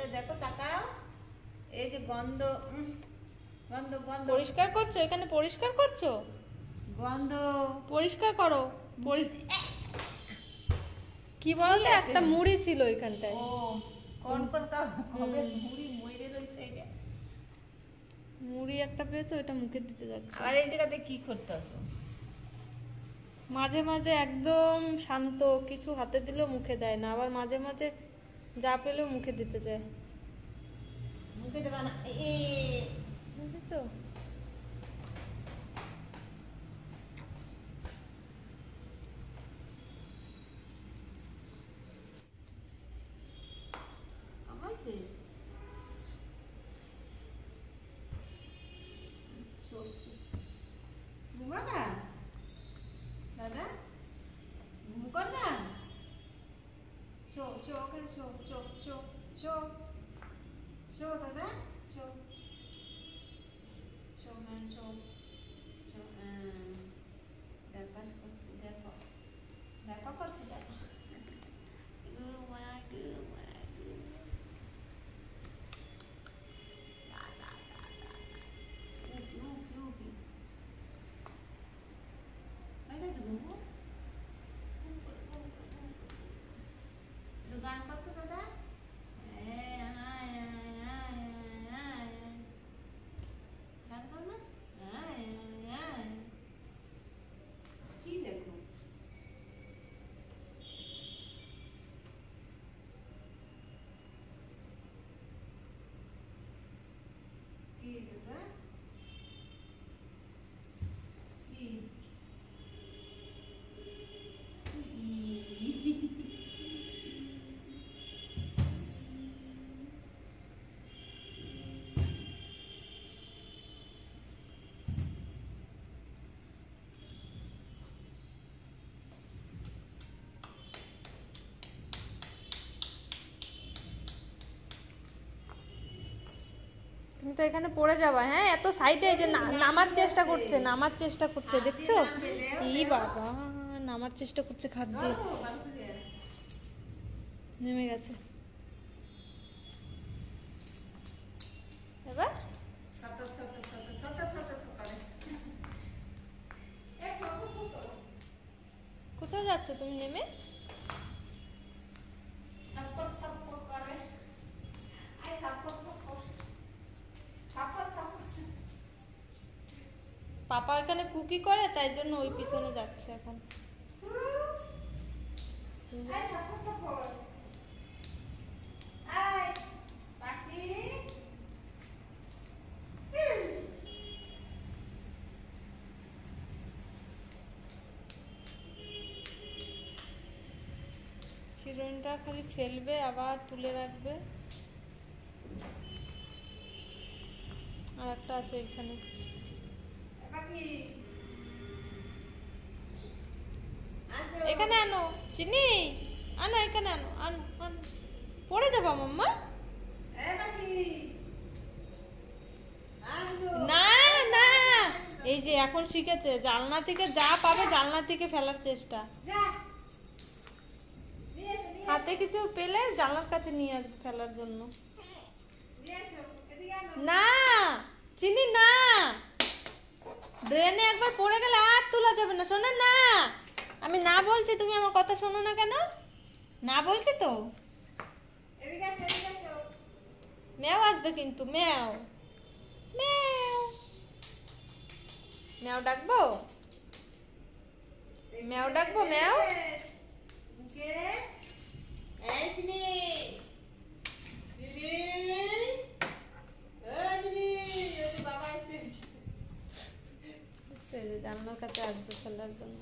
ওটা দেখো, তাকাও। এই যে গন্ধ, গন্ধ গন্ধ। পরিষ্কার করছো? এখানে পরিষ্কার করছো? গন্ধ পরিষ্কার করো। কি বলতো, একটা মুড়ি ছিল এখানটায়। ও কোন কোন কবে মুড়ি মইরে রইছে এটা। মুড়ি একটা পেয়েছো, এটা মুখে দিতে যাচ্ছে। আর এই জায়গাতে কি করতে আছো? মাঝে মাঝে একদম শান্ত, কিছু হাতে দিলেও মুখে দেয় না, আবার মাঝে মাঝে যা পেলেও মুখে দিতে চায়। মুখে দেবা না, বুঝেছো? আমাইছে বাবা দাদা ঘুম কর না। শো শো ওখানে শো শো শো শো শো দাদা শো শো ম্যান শো শো। ব্যাপার করছি, দেখো দেখো করছি, দেখো গান করতো দাদা। গান কর না, কি দেখো কি দাদা কি তুমি তো এখানে পড়ে যাবা। হ্যাঁ, এত সাইডে যে নামার চেষ্টা করছে, নামার চেষ্টা করছে, দেখছো? ই বাবা, নামার চেষ্টা করছে খাট দিয়ে, নেমে গেছে। এবার কোথায় যাচ্ছ তুমি নেমে? পাপা এখানে কুকি করে, তাই জন্য ওই পিছনে যাচ্ছে এখন। চিরুনিটা খালি ফেলবে, আবার তুলে রাখবে। আর একটা আছে এখানে। এখানে আনো চিনি, আনো এখানে আনো, আনো আনো। পড়ে যাবা মাম্মা। না না, এই যে এখন শিখেছে, জানলা থেকে যা পাবে জানলা থেকে ফেলার চেষ্টা। হাতে কিছু পেলে জানলার কাছে নিয়ে আসবে ফেলার জন্য। না চিনি না, ড্রেনে একবার পড়ে গেলে আর তোলা যাবে না, শোনো না। আমি না বলছি, তুমি আমার কথা শোনো না কেন? না বলছি তো। ম্যাও আসবে কিন্তু, ম্যাও ম্যাও ম্যাও ডাকবো, ম্যাও ডাকবো, ম্যাও। জানলার কাছে আসবে ফেলার জন্য।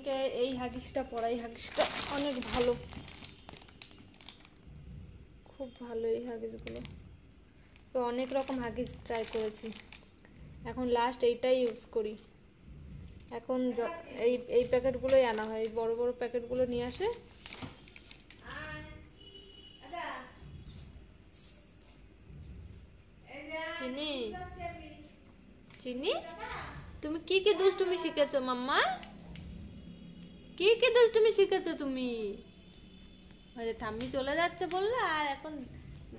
ঠাম্মিকে এই হাগিসটা পরাই, হাগিসটা অনেক ভালো, খুব ভালো এই হাগিসগুলো। তো অনেক রকম হাগিস ট্রাই করেছি, এখন লাস্ট এইটাই ইউজ করি। এখন এই এই প্যাকেটগুলোই আনা হয়, এই বড় বড় প্যাকেটগুলো নিয়ে আসে। চিনি, চিনি, তুমি কি কি দুষ্টুমি শিখেছো মাম্মা? কি কি দুষ্টুমি শিখেছো তুমি? ঠাম্মি চলে যাচ্ছে বললে, আর এখন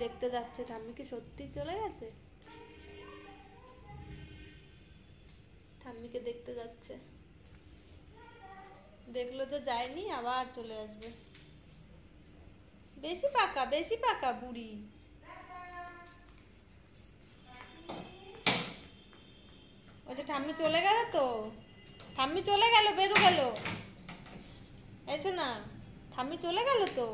দেখতে যাচ্ছে ঠাম্মি কি সত্যি চলে গেছে। ঠাম্মিকে দেখতে যাচ্ছে, দেখলো তো যায়নি, আবার চলে আসবে। বেশি পাকা বুড়ি। ওই যে ঠাম্মি চলে গেল তো, ঠাম্মি চলে গেল, বেরু গেল, এসো না, ঠাম্মি চলে গেল তো।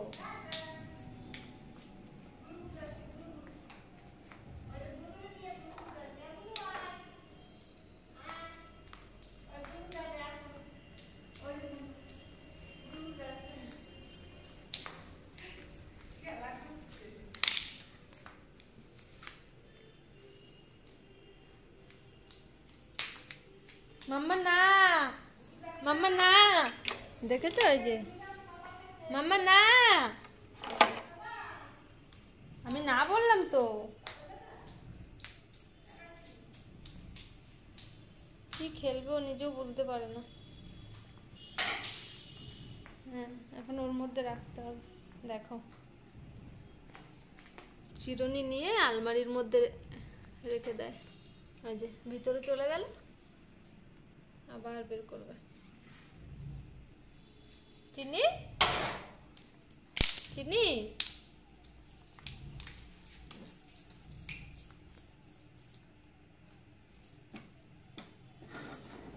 মাম্মা না, মাম্মা না, দেখেছো এই যে মাম্মা না, আমি না বললাম তো। কি খেলবো নিজেও বুঝতে পারে না। হ্যাঁ, এখন ওর মধ্যে রাখতে হবে। দেখো, চিরুনি নিয়ে আলমারির মধ্যে রেখে দেয়। ওই যে ভিতরে চলে গেল, আবার বের করবে। চিনি, চিনি,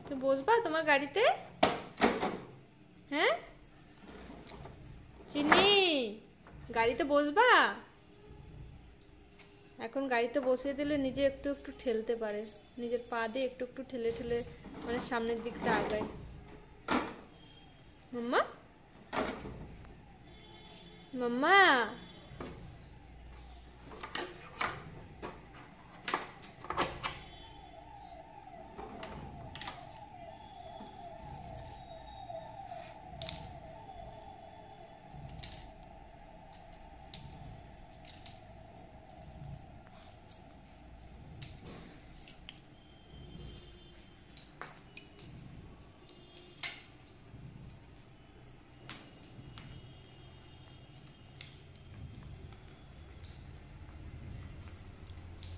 তুমি বসবা তোমার গাড়িতে? হ্যাঁ চিনি, গাড়িতে বসবা? এখন গাড়িতে বসিয়ে দিলে নিজে একটু একটু ঠেলতে পারে, নিজের পা দিয়ে একটু একটু ঠেলে ঠেলে মানে সামনের দিকটা আগায়। মাম্মা, মাম্মা,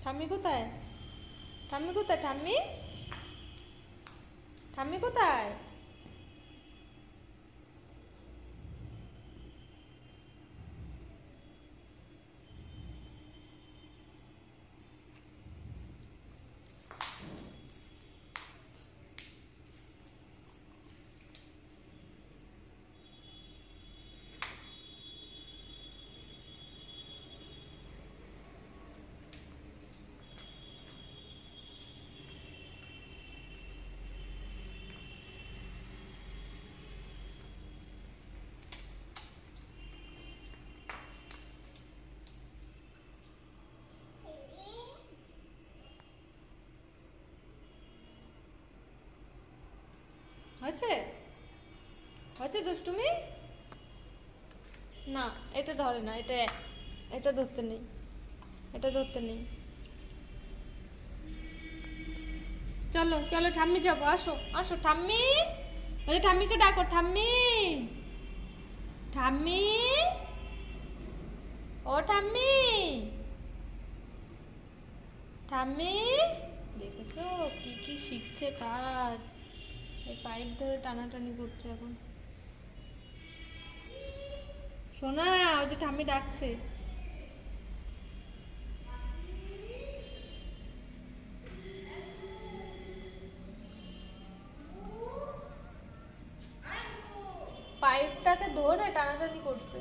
ঠাম্মি কোথায়? ঠাম্মি কোথায়? ঠাম্মি, ঠাম্মি কোথায়? হয়েছে, হয়েছে দুষ্টুমি? না, এটা ধরে না, এটা এটা ধরতে নেই, এটা ধরতে নেই। চলো চলো ঠাম্মি যাবো, আসো আসো ঠাম্মি, ওই ঠাম্মিকে ডাকো, ঠাম্মি, ঠাম্মি, ও ঠাম্মি, ঠাম্মি, দেখেছো কি কি শিখছে কাজ, এই পাইপ ধরে টানাটানি করছে এখন। সোনা, ওই যে ঠাম্মি ডাকছে। পাইপটাকে ধরে টানাটানি করছে।